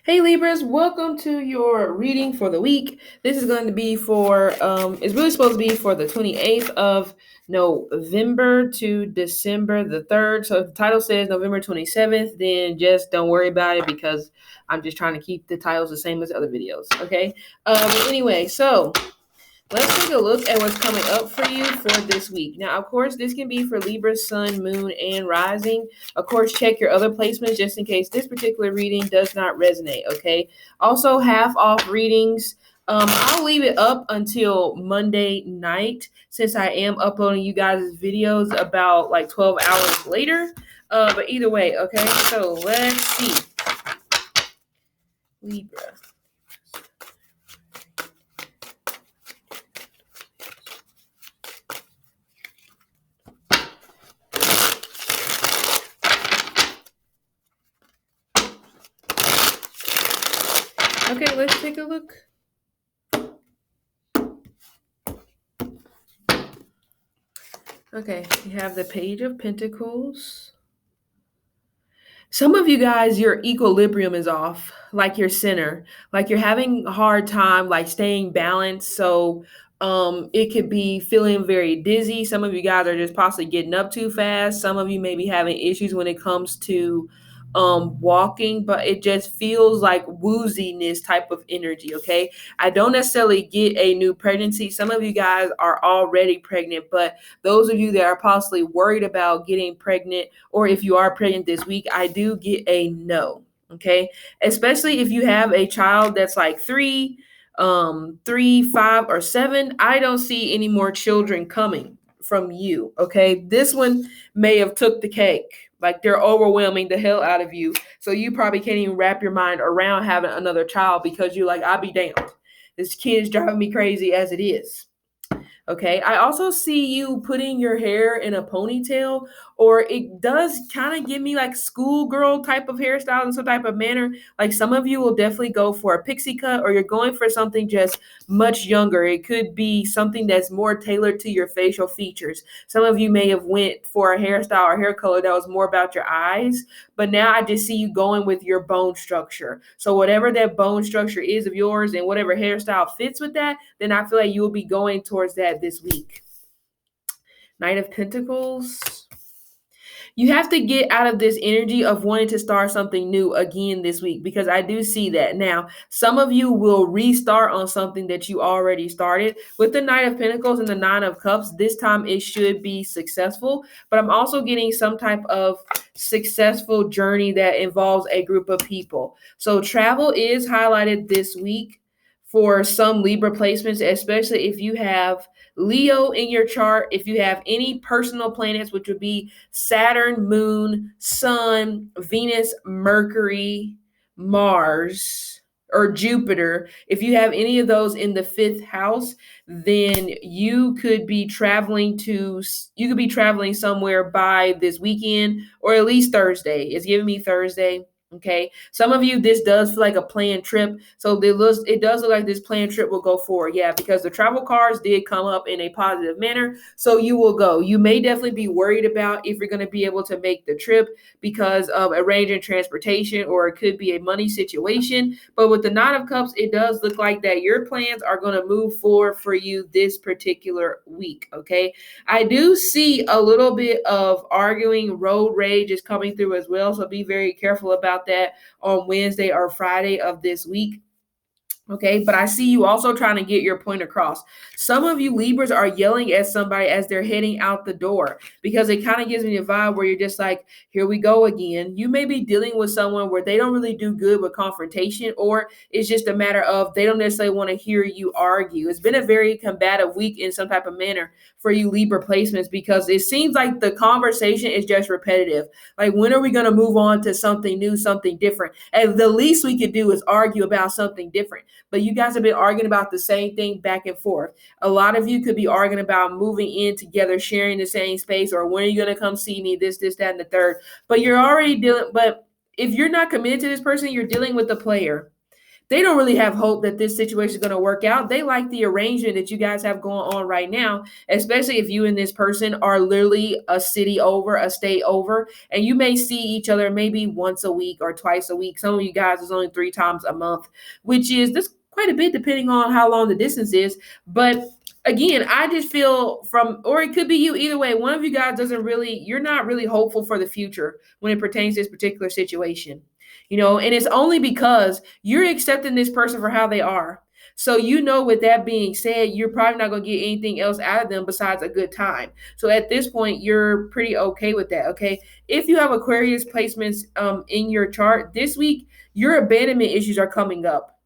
Hey Libras, welcome to your reading for the week. This is going to be for, it's really supposed to be for the 28th of November to December the 3rd. So if the title says November 27th, then just don't worry about it because I'm just trying to keep the titles the same as other videos, okay? But anyway, so let's take a look at what's coming up for you for this week. Now, of course, this can be for Libra, Sun, Moon, and Rising. Of course, check your other placements just in case this particular reading does not resonate, okay? Also, half off readings. I'll leave it up until Monday night since I am uploading you guys' videos about like 12 hours later. But either way, okay? So let's see. Libra. Okay, let's take a look. Okay, you have the Page of Pentacles. Some of you guys, your equilibrium is off, like your center, like you're having a hard time, like staying balanced. So it could be feeling very dizzy. Some of you guys are just possibly getting up too fast. Some of you may be having issues when it comes to walking, but it just feels like wooziness type of energy. Okay. I don't necessarily get a new pregnancy. Some of you guys are already pregnant, but those of you that are possibly worried about getting pregnant, or if you are pregnant this week, I do get a no. Okay. Especially if you have a child that's like 3, 5, or 7. I don't see any more children coming from you. Okay. This one may have took the cake. Like they're overwhelming the hell out of you. So you probably can't even wrap your mind around having another child because you're like, I'll be damned. This kid's driving me crazy as it is. Okay. I also see you putting your hair in a ponytail, or it does kind of give me like schoolgirl type of hairstyle in some type of manner. Like some of you will definitely go for a pixie cut, or you're going for something just much younger. It could be something that's more tailored to your facial features. Some of you may have went for a hairstyle or hair color that was more about your eyes, but now I just see you going with your bone structure. So whatever that bone structure is of yours and whatever hairstyle fits with that, then I feel like you will be going towards that this week. Knight of Pentacles. You have to get out of this energy of wanting to start something new again this week, because I do see that. Now, some of you will restart on something that you already started. With the Knight of Pentacles and the Nine of Cups, this time it should be successful, but I'm also getting some type of successful journey that involves a group of people. So travel is highlighted this week for some Libra placements, especially if you have Leo in your chart, if you have any personal planets, which would be Saturn, Moon, Sun, Venus, Mercury, Mars, or Jupiter. If you have any of those in the 5th house, then you could be traveling somewhere by this weekend, or at least Thursday. It's giving me Thursday. Okay. Some of you, this does feel like a planned trip. So it does look like this planned trip will go forward. Yeah, because the travel cards did come up in a positive manner. So you will go. You may definitely be worried about if you're going to be able to make the trip because of arranging transportation, or it could be a money situation. But with the Nine of Cups, it does look like that your plans are going to move forward for you this particular week. Okay. I do see a little bit of arguing, road rage is coming through as well. So be very careful about that on Wednesday or Friday of this week. Okay, but I see you also trying to get your point across. Some of you Libras are yelling at somebody as they're heading out the door, because it kind of gives me a vibe where you're just like, here we go again. You may be dealing with someone where they don't really do good with confrontation, or it's just a matter of they don't necessarily want to hear you argue. It's been a very combative week in some type of manner for you Libra placements, because it seems like the conversation is just repetitive. Like, when are we going to move on to something new, something different? And the least we could do is argue about something different. But you guys have been arguing about the same thing back and forth. A lot of you could be arguing about moving in together, sharing the same space, or when are you going to come see me, this, that, and the third. But you're already dealing, but if you're not committed to this person, you're dealing with the player. they don't really have hope that this situation is going to work out. They like the arrangement that you guys have going on right now, especially if you and this person are literally a city over, a state over, and you may see each other maybe once a week or twice a week. Some of you guys is only 3 times a month, which is this quite a bit depending on how long the distance is. But again, I just feel from, or it could be you, either way, one of you guys doesn't really, you're not really hopeful for the future when it pertains to this particular situation. And it's only because you're accepting this person for how they are. So, with that being said, you're probably not going to get anything else out of them besides a good time. So at this point, you're pretty okay with that. Okay. If you have Aquarius placements in your chart this week, your abandonment issues are coming up.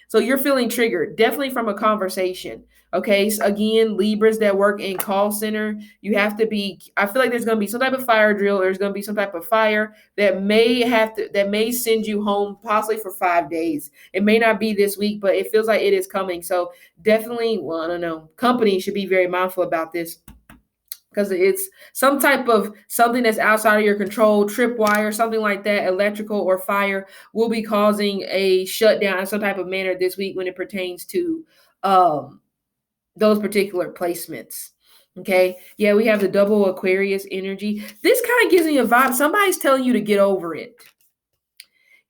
So you're feeling triggered, definitely from a conversation. Okay. So again, Libras that work in call center, you have to be, I feel like there's going to be some type of fire drill. There's going to be some type of fire that may send you home possibly for 5 days. It may not be this week, but it feels like it is coming. So definitely, well, I don't know, companies should be very mindful about this, because it's some type of something that's outside of your control, tripwire, something like that, electrical or fire, will be causing a shutdown in some type of manner this week when it pertains to those particular placements. Okay. Yeah, we have the double Aquarius energy. This kind of gives me a vibe. Somebody's telling you to get over it.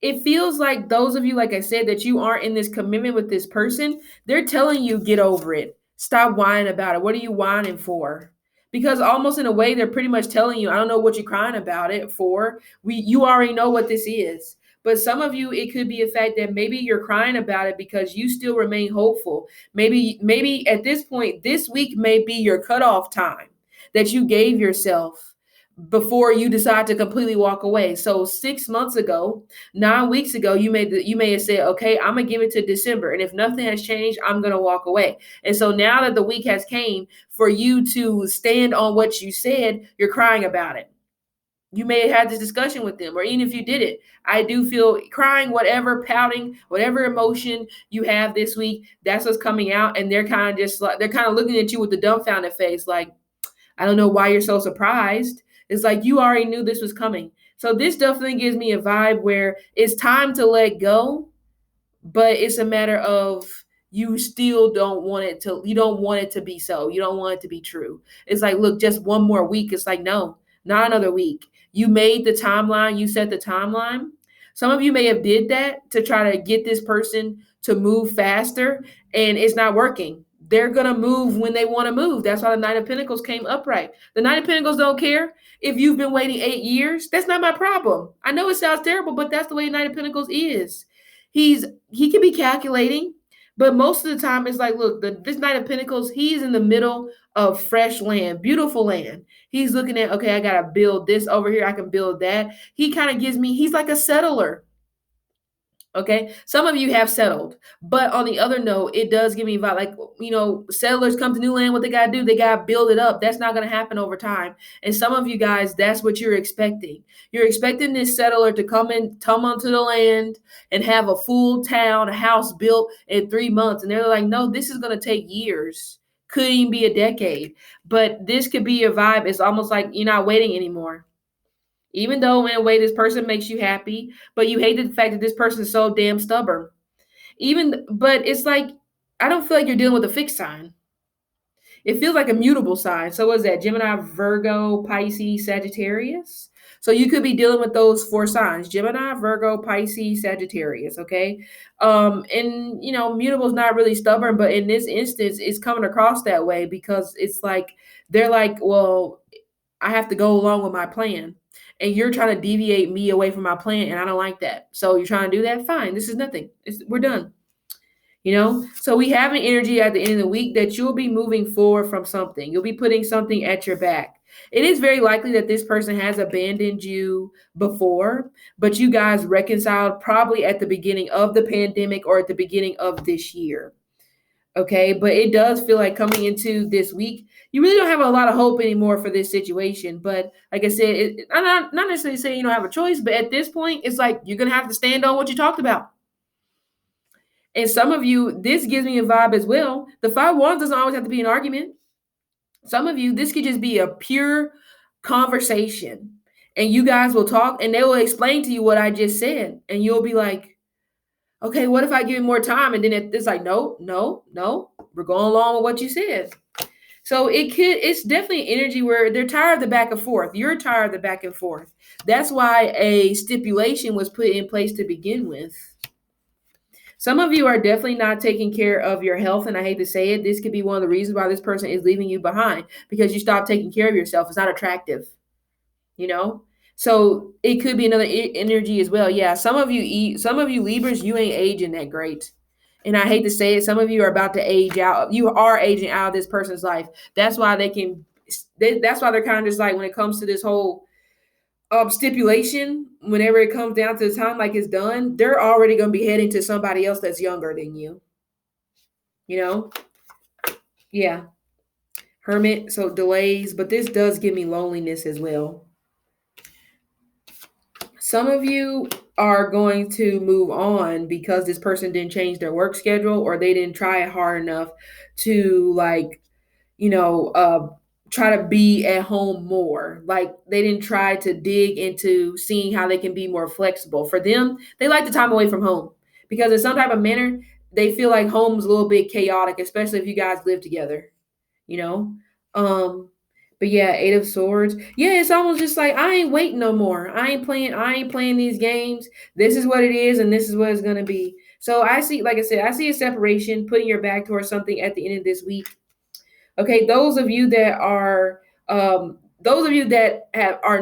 It feels like those of you, like I said, that you aren't in this commitment with this person, they're telling you get over it. Stop whining about it. What are you whining for? Because almost in a way, they're pretty much telling you, I don't know what you're crying about it for. You already know what this is. But some of you, it could be a fact that maybe you're crying about it because you still remain hopeful. Maybe at this point, this week may be your cutoff time that you gave yourself before you decide to completely walk away. So 6 months ago, 9 weeks ago, you may have said, okay, I'm gonna give it to December, and if nothing has changed, I'm gonna walk away. And so now that the week has came for you to stand on what you said, you're crying about it. You may have had this discussion with them, or even if you did it, I do feel crying, whatever, pouting, whatever emotion you have this week, that's what's coming out. And they're kind of looking at you with the dumbfounded face, like, I don't know why you're so surprised. It's like you already knew this was coming. So this definitely gives me a vibe where it's time to let go, but it's a matter of you still don't want it to be so. You don't want it to be true. It's like, look, just one more week. It's like, no, not another week. You made the timeline, you set the timeline. Some of you may have did that to try to get this person to move faster, and it's not working. They're going to move when they want to move. That's why the Knight of Pentacles came upright. The Knight of Pentacles don't care if you've been waiting 8 years. That's not my problem. I know it sounds terrible, but that's the way Knight of Pentacles is. He can be calculating, but most of the time it's like, look, this Knight of Pentacles, he's in the middle of fresh land, beautiful land. He's looking at, okay, I got to build this over here. I can build that. He kind of he's like a settler. Okay. Some of you have settled, but on the other note, it does give me vibe. Like, settlers come to new land. What they got to do, they got to build it up. That's not going to happen over time. And some of you guys, that's what you're expecting. You're expecting this settler to come onto the land and have a full town, a house built in 3 months. And they're like, no, this is going to take years. Could even be a decade. But this could be a vibe. It's almost like you're not waiting anymore. Even though in a way this person makes you happy, but you hate the fact that this person is so damn stubborn. But it's like, I don't feel like you're dealing with a fixed sign. It feels like a mutable sign. So what is that? Gemini, Virgo, Pisces, Sagittarius. So you could be dealing with those 4 signs: Gemini, Virgo, Pisces, Sagittarius. Okay. And mutable is not really stubborn, but in this instance, it's coming across that way because it's like, they're like, well, I have to go along with my plan. And you're trying to deviate me away from my plan, and I don't like that. So you're trying to do that? Fine. This is nothing. We're done. So we have an energy at the end of the week that you'll be moving forward from something. You'll be putting something at your back. It is very likely that this person has abandoned you before, but you guys reconciled probably at the beginning of the pandemic or at the beginning of this year. Okay, but it does feel like coming into this week, you really don't have a lot of hope anymore for this situation. But like I said, I'm not necessarily saying you don't have a choice, but at this point, it's like you're going to have to stand on what you talked about. And some of you, this gives me a vibe as well. The 5 wands doesn't always have to be an argument. Some of you, this could just be a pure conversation. And you guys will talk and they will explain to you what I just said. And you'll be like, Okay, what if I give it more time? And then it's like, no, no, no, we're going along with what you said. So it's definitely energy where they're tired of the back and forth. You're tired of the back and forth. That's why a stipulation was put in place to begin with. Some of you are definitely not taking care of your health, and I hate to say it, this could be one of the reasons why this person is leaving you behind because you stopped taking care of yourself. It's not attractive, you know. So it could be another energy as well. Yeah, some of you Libras, you ain't aging that great. And I hate to say it, some of you are about to age out. You are aging out of this person's life. That's why that's why they're kind of just like when it comes to this whole stipulation, whenever it comes down to the time like it's done, they're already going to be heading to somebody else that's younger than you. You know? Yeah. Hermit, so delays, but this does give me loneliness as well. Some of you are going to move on because this person didn't change their work schedule or they didn't try hard enough to you know, try to be at home more. Like they didn't try to dig into seeing how they can be more flexible. For them, they like the time away from home because in some type of manner, they feel like home's a little bit chaotic, especially if you guys live together, you know? Um, but yeah, Eight of Swords. Yeah, it's almost just like I ain't waiting no more. I ain't playing these games. This is what it is, and this is what it's gonna be. So I see, like I said, I see a separation, putting your back towards something at the end of this week. Okay, those of you that are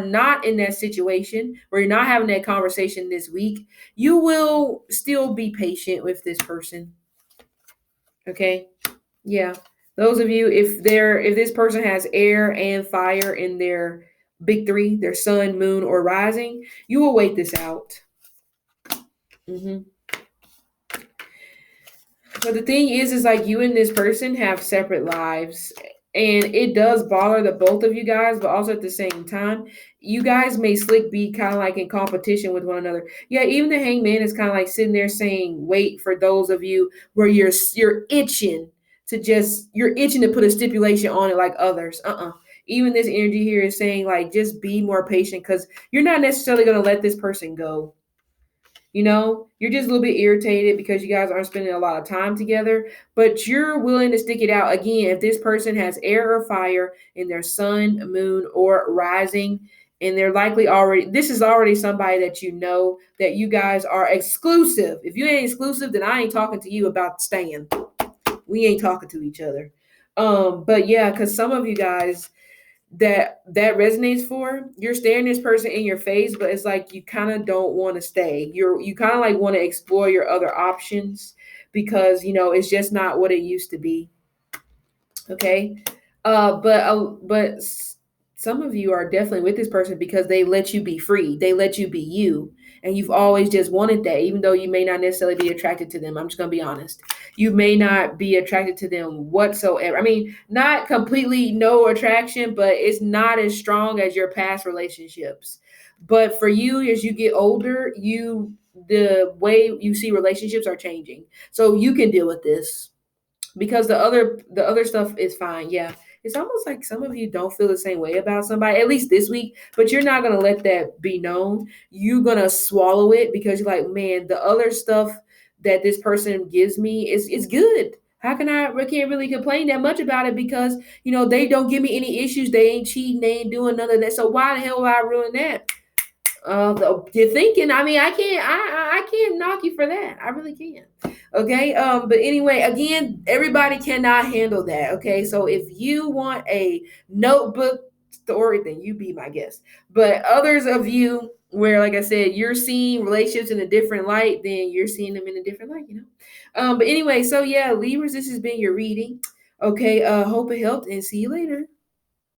not in that situation where you're not having that conversation this week, you will still be patient with this person. Okay, yeah. Those of you, if this person has air and fire in their big three, their sun, moon, or rising, you will wait this out. Mm-hmm. But the thing is like you and this person have separate lives. And it does bother the both of you guys, but also at the same time, you guys may slick be kind of like in competition with one another. Yeah, even the hangman is kind of like sitting there saying, wait for those of you where you're itching you're itching to put a stipulation on it like others. Even this energy here is saying like just be more patient because you're not necessarily going to let this person go. You know, you're just a little bit irritated because you guys aren't spending a lot of time together, but you're willing to stick it out. Again, if this person has air or fire in their sun, moon, or rising, and they're likely this is already somebody that you know that you guys are exclusive. If you ain't exclusive, then I ain't talking to you about staying. We ain't talking to each other. But yeah, because some of you guys, that resonates for, you're staring this person in your face, but it's like you kind of don't want to stay. You kind of like want to explore your other options because you know it's just not what it used to be. Okay. But some of you are definitely with this person because they let you be free. They let you be you. And you've always just wanted that, even though you may not necessarily be attracted to them. I'm just going to be honest. You may not be attracted to them whatsoever. I mean, not completely no attraction, but it's not as strong as your past relationships. But for you, as you get older, the way you see relationships are changing. So you can deal with this because the other stuff is fine. Yeah, it's almost like some of you don't feel the same way about somebody, at least this week, but you're not going to let that be known. You're going to swallow it because you're like, man, the other stuff that this person gives me is good. How can I can't really complain that much about it because you know they don't give me any issues. They ain't cheating, they ain't doing none of that. So why the hell would I ruin that? You're thinking. I mean, I can't knock you for that. I really can't. Okay. But anyway, again, everybody cannot handle that. Okay. So if you want a notebook story, then you be my guest. But others of you, where like I said, you're seeing relationships in a different light, then you're seeing them in a different light. You know. But anyway, so yeah, Libras, this has been your reading. Okay. Hope it helped, and see you later.